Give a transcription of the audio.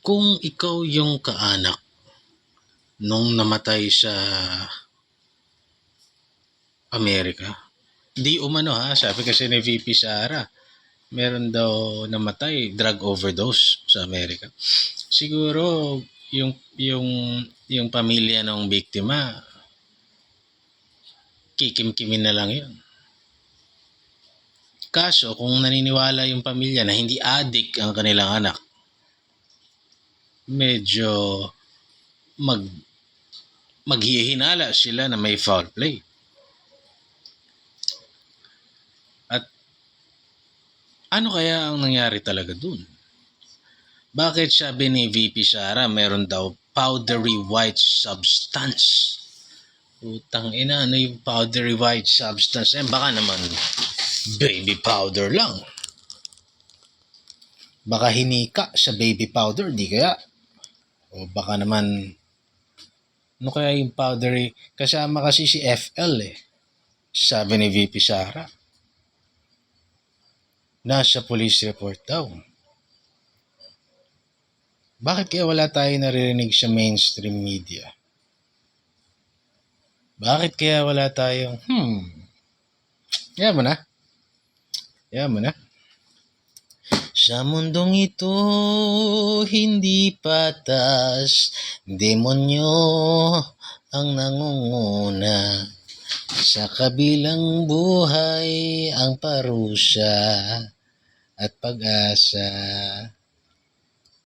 Kung ikaw yung kaanak nung namatay sa Amerika, di umano ha, sabi kasi ni VP Sara, meron daw namatay drug overdose sa Amerika. Siguro yung yung yung pamilya ng biktima, kikimkimin na lang yun. Kaso kung naniniwala yung pamilya na hindi addict ang kanilang anak, medyo mag maghihinala sila na may foul play. At ano kaya ang nangyari talaga dun? Bakit sabi ni VP Sara meron daw powdery white substance? Utang ina, ano yung powdery white substance? Baka naman baby powder lang. Baka hinika sa baby powder, di kaya? O baka naman, ano kaya yung powdery? Kasama kasi si FL eh. Sabi ni VP Sara. Nasa police report daw. Bakit kaya wala tayo naririnig sa mainstream media? Bakit kaya wala tayong, Yan mo na. Yan mo na. Sa mundong ito, hindi patas, demonyo ang nangunguna. Sa kabilang buhay ang parusa at pag-asa.